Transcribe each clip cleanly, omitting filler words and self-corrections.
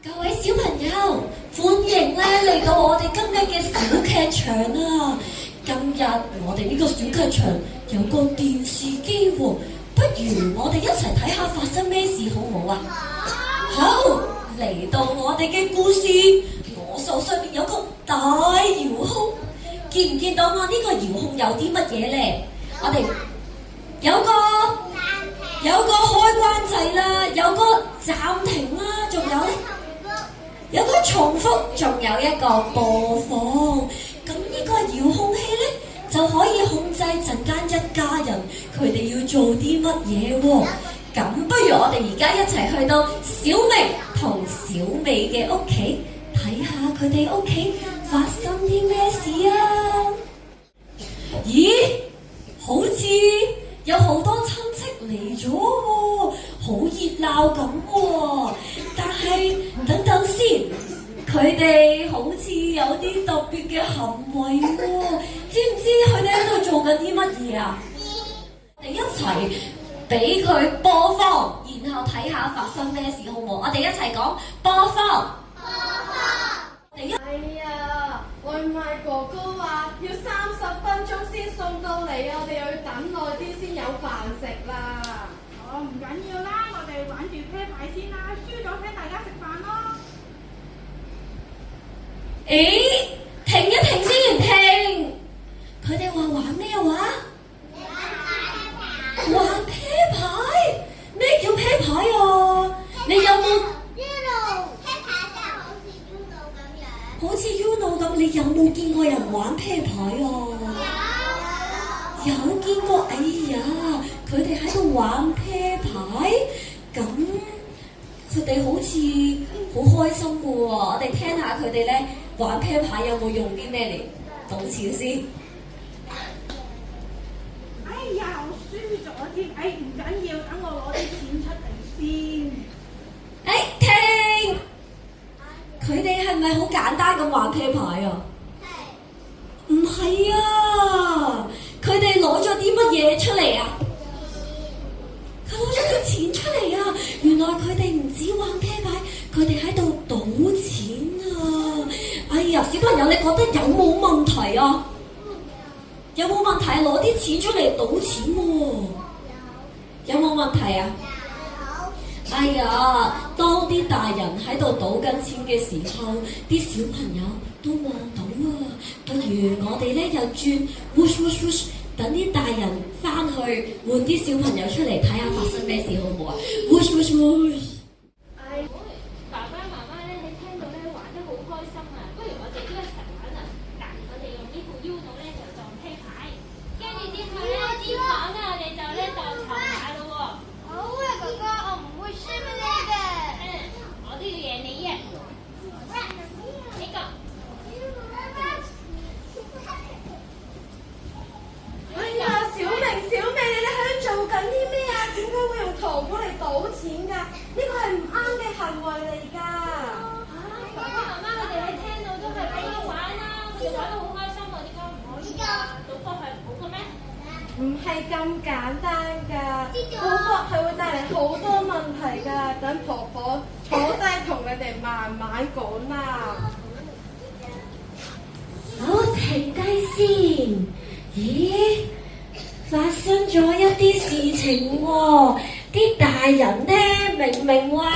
各位小朋友，歡迎咧嚟到我哋今日嘅小劇場啊！今日我哋呢個小劇場有個電視機喎，不如我哋一齊睇下發生咩事好唔好啊？好，嚟到我哋嘅故事，我手上面有個大遙控，見唔見到我呢個遙控有啲乜嘢咧？我哋有個開關掣啦，有個暫停啦，仲有咧？有個重複，仲有一個播放。咁呢個遙控器呢，就可以控制陣間一家人佢哋要做啲乜嘢喎。咁不如我哋而家一齊去到小明同小美嘅屋企，睇下佢哋屋企發生啲咩事啊！咦，好似有好多親戚嚟咗喎，好熱鬧咁喎。但係等等先，佢哋好似有啲特別嘅行為喎，知唔知佢哋喺度做緊啲乜嘢啊？我哋一齊俾佢播放，然後睇下發生咩事好唔好？我哋一齊講播放。哎呀，外賣哥哥話要30分鐘先送到嚟啊！我哋又要等耐啲先有飯食啦。唔緊要啦，我哋玩住啤牌先啦，輸咗請大家食飯咯。誒，停一停先，停！佢哋話玩咩話？玩啤牌？咩叫啤牌啊？你有冇？好似 Uno 咁，你有冇見過人玩啤牌啊？有見過。哎呀，佢哋喺度玩啤牌，咁佢哋好似好開心嘅喎。我哋聽下佢哋咧玩啤牌有冇用啲咩嚟賭錢先？哎呀，我輸咗添，唔緊要，等我攞啲錢出嚟先。停！佢哋係咪好簡單咁玩啤牌啊？唔係啊！佢哋攞咗啲乜嘢出嚟啊？佢攞咗啲錢出嚟啊！原來佢哋唔止玩啤牌，佢哋喺度賭錢啊！哎呀，小朋友，你覺得有冇問題啊？有冇問題啊？攞啲錢出嚟賭錢喎？有冇問題啊？哎呀，當啲大人喺度賭緊錢嘅時候，啲小朋友都望到啊！不如我哋咧又轉 whoosh whoosh whoosh， 等啲大人翻去換啲小朋友出嚟睇下發生咩事好唔好啊 ？whoosh whoosh whoosh。爸爸媽媽咧，你聽到咧玩得好開心啊！不如我哋都一齊玩啊！嗱，我哋用呢副 Uno 咧就當啤牌，跟住之後咧啲糖咧我哋就咧當籌碼咯喎。好啊，哥哥，我唔會輸俾你嘅。我都要贏你啊！呢個。哎呀，小明，你哋喺度做緊啲咩啊？點解會用淘寶嚟賭錢㗎？呢個係唔啱嘅行為嚟㗎。爸爸媽媽佢哋喺聽到都係俾佢玩啦，佢哋玩得好開心喎，點解唔可以㗎？賭博係唔好嘅咩？唔係咁簡單㗎，賭博係會帶嚟好多問題㗎。等婆婆坐低同你哋慢慢講啦。好，停低先。咦，發生咗一啲事情喎。啲大人咧明明話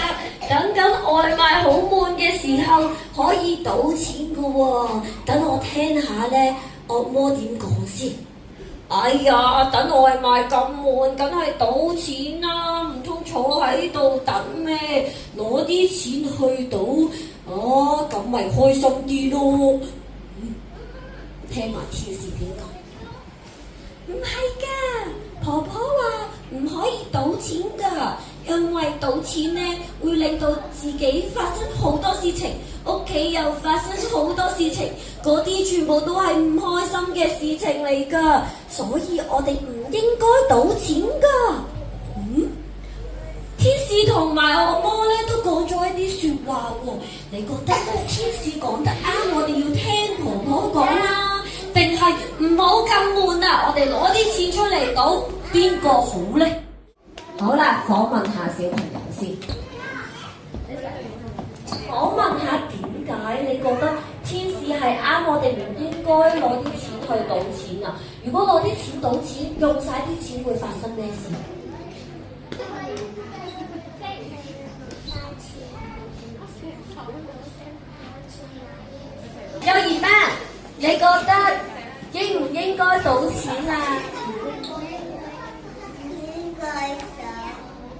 等緊外賣好悶嘅時候可以賭錢㗎喎。等我聽下咧，惡魔點講先。哎呀，等外賣咁悶，梗係賭錢啦，唔通坐喺度等咩？攞啲錢去賭，咁咪開心啲咯。聽埋天使點講？唔係㗎，婆婆話唔可以賭錢㗎，因為賭錢咧會令到自己發生好多事情，屋企又發生好多事情，嗰啲全部都係唔開心嘅事情嚟㗎，所以我哋唔應該賭錢㗎。天使同埋惡魔咧都講咗一啲説話喎，你覺得天使講得啱，我哋要聽婆婆講啦，定係唔好咁悶啊？我哋攞啲錢出嚟賭，邊個好咧？好啦，訪問下小朋友先。我問下點解你覺得天使係啱我哋唔應該攞啲錢去賭錢啊？如果攞啲錢賭錢，用晒啲錢會發生咩事？幼兒班，你覺得應唔應該賭錢啊？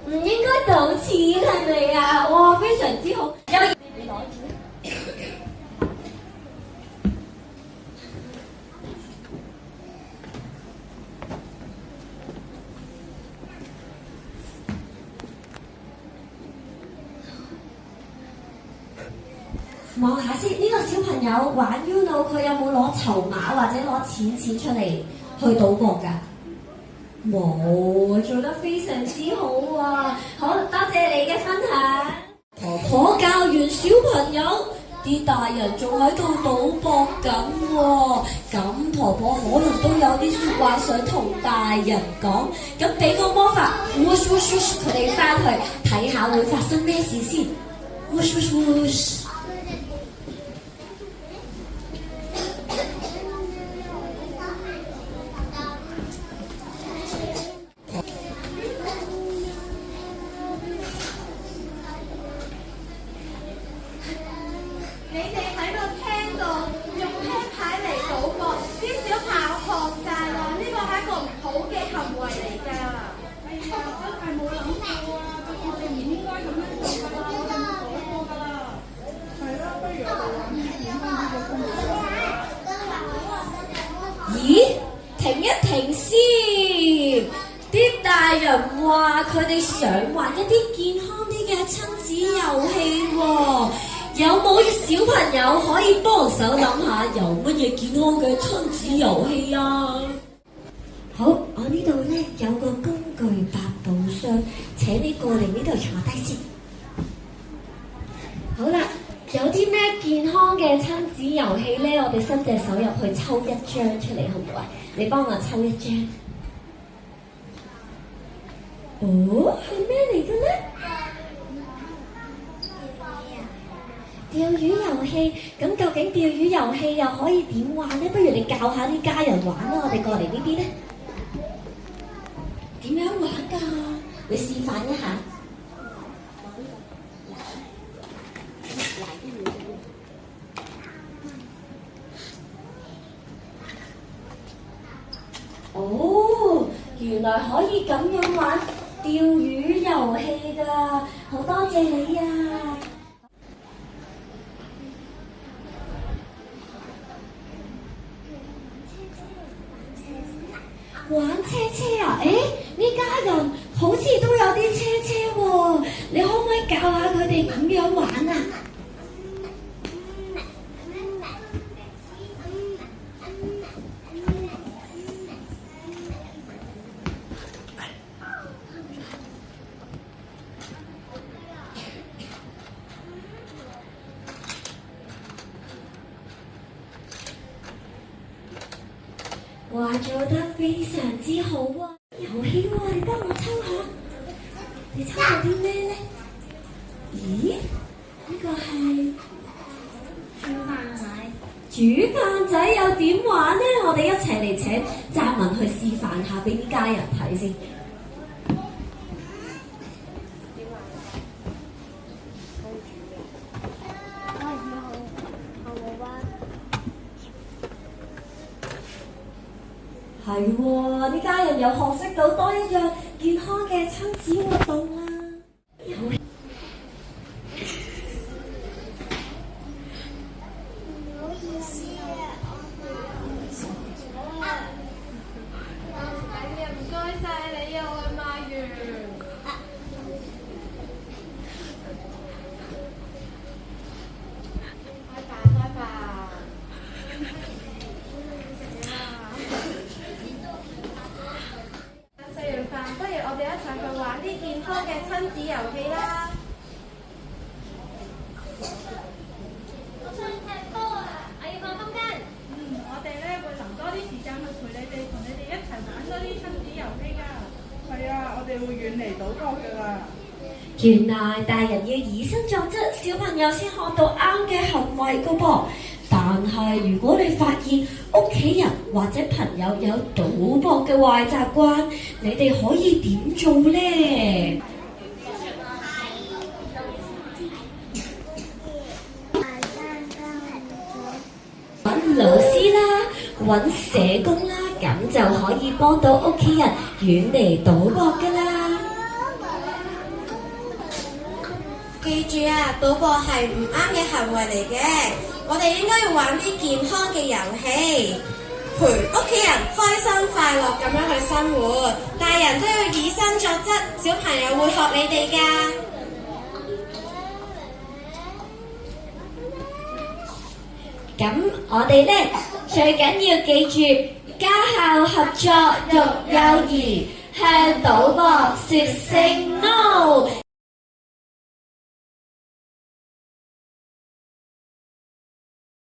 唔應該賭錢係咪啊？哇，非常之好。幼兒，你攞錢。望下先，呢個小朋友玩 Uno， 佢有冇攞籌碼或者攞錢出嚟去賭博㗎？冇，做得非常之好啊！好，多謝你嘅分享。婆婆教完小朋友，啲大人仲喺度賭博緊喎。咁婆婆可能都有啲説話想同大人講。咁俾個魔法，whoosh whoosh whoosh，佢哋翻去睇下會發生咩事先。whoosh whoosh whoosh。你哋喺度聽到用啤牌嚟賭博，啲小朋友學晒啦，呢個係一個唔好嘅行為嚟㗎。哎呀，真係冇諗到啊！我哋唔應該咁樣做㗎啦，我哋冇改過㗎啦。係啦，不如我哋玩啲健康啲嘅工作。咦？停一停先！啲大人話佢哋想玩一啲健康啲嘅親子遊戲喎。有冇小朋友可以幫手諗下有乜嘢健康嘅親子遊戲啊？好，我呢度咧有個工具百寶箱，請你過嚟呢度坐低先。好啦，有啲咩健康嘅親子遊戲咧？我哋伸隻手入去抽一張出嚟，好唔好啊？你幫我抽一張。哦，係咩嚟嘅咧？釣魚遊戲，咁究竟釣魚遊戲又可以點玩呢？不如你教下啲家人玩啦，我哋過嚟呢邊呢。點樣玩㗎？你示範一下。哦，原來可以咁樣玩釣魚遊戲㗎，好多謝你啊！玩車車啊？誒，呢家人好似都有啲車車喎，你可唔可以教下佢哋點樣玩啊？哇，做得非常之好啊！遊戲喎，你幫我抽下，你抽到啲咩咧？咦？呢個係煮飯仔。煮飯仔又點玩咧？我哋一齊嚟請澤文去示範下俾啲家人睇先。係喎，啲家人又學識到多一樣健康嘅親子活動啦。唔好意思啊，唔該晒你啊，外賣員。拜拜。食完飯，不如我哋一齊去玩啲健康嘅親子遊戲啦！我想踢波啊！我要個風巾。我哋咧會留多啲時間去陪你哋，同你哋一齊玩多啲親子遊戲㗎。係啊，我哋會遠離賭博㗎啦。原來大人要以身作則，小朋友先學到啱嘅行為㗎噃。但係如果你發現屋企人或者朋友有賭博嘅壞習慣，你哋可以點做呢？揾老師啦，揾社工啦，咁就可以幫到屋企人遠離賭博㗎啦。記住啊，賭博係唔啱嘅行為嚟嘅，我哋應該要玩啲健康嘅遊戲，陪屋企人開心快樂咁樣去生活。大人都要以身作則，小朋友會學你哋㗎。咁我哋呢，最緊要記住家校合作育幼兒，向賭博說聲 no。